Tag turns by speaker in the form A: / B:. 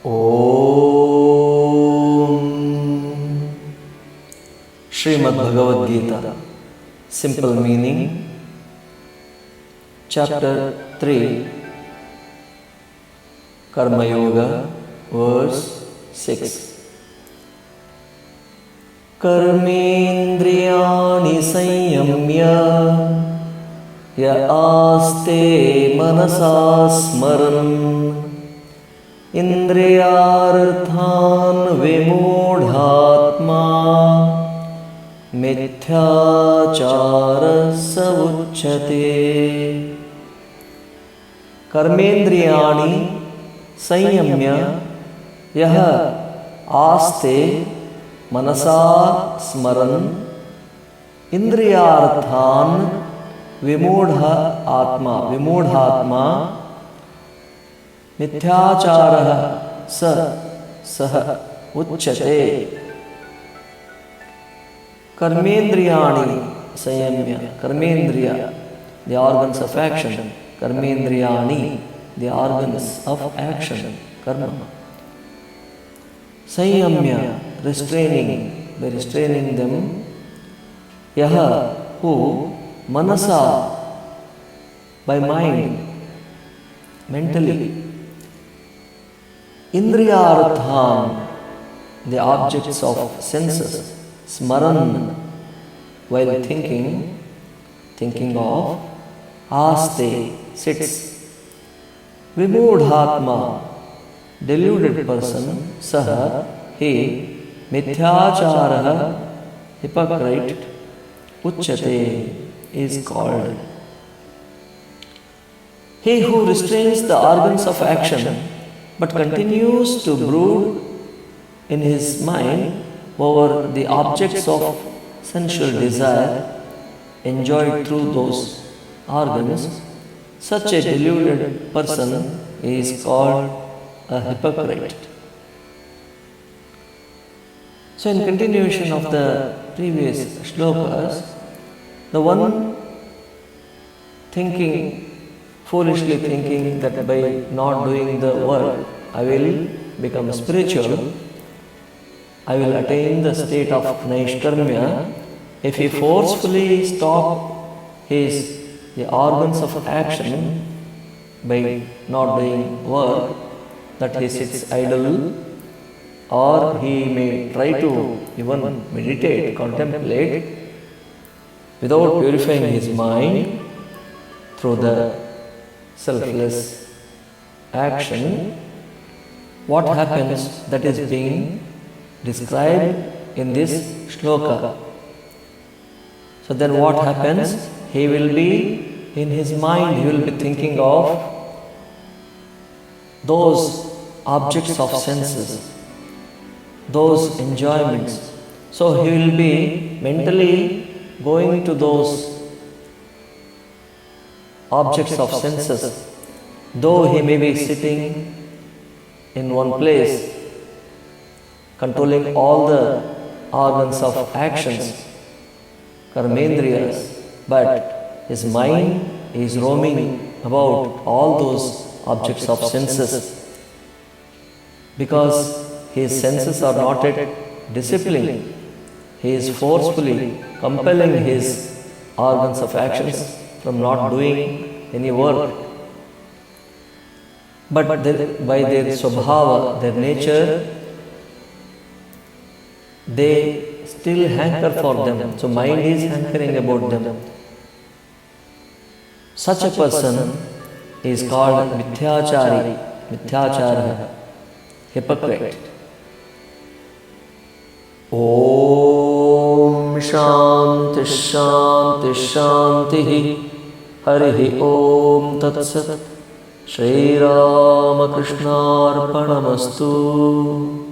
A: ओम Shrimad Bhagavad Gita simple meaning chapter 3 Karma yoga verse 6 कर्मेन्द्रियाणि संयम्य य आस्ते मनसा स्मरन् इंद्रियार्थान् विमूढात्मा मिथ्याचारः स उच्यते। कर्मेन्द्रियाणि संयम्य यः आस्ते मनसा स्मरन् इंद्रियार्थान् विमूढात्मा मिथ्याचारः सः उच्यते। कर्मेन्द्रियाणि संयम्य, कर्मेन्द्रिय the organs of action, कर्मेन्द्रियाणि the organs of action, karma. संयम्य restraining, by restraining them, यह who manasa by mind, mentally, indriyarthan the objects of senses, smaran while thinking of, aste sits, vimudhatma deluded person, saha he, mithyacharah hypocrite, uchyate is called. He who restrains the organs of action but continues to brood in his mind over the objects of sensual desire enjoyed through those organs, such a deluded person is called a hypocrite. So in continuation of the previous shlokas, the one foolishly thinking that by not doing the work I will become spiritual, I will attain the state of Naishkarmya. If he forcefully stop the organs of action by not doing work, that he sits idle, or he may try to even meditate, contemplate, without purifying his mind through the selfless action, what happens? That is being described in this shloka. So then what happens? He will be in his mind, he will be thinking of those objects of senses, those enjoyments. So he will be mentally going to those objects of senses, though he may be sitting in one place, controlling all the organs of actions, karmendriyas, but his mind is roaming about all those objects of senses, because his senses are not yet disciplined. He is forcefully compelling his organs of actions from not doing any work. But by their swabhava, their nature, they still hanker for them. So mind is hankering about them. Such a person is called mithyachara, hypocrite. Om Shanti Shanti Shanti Harihi Om Tat Sat Shri Ramakrishna Arpanamastu.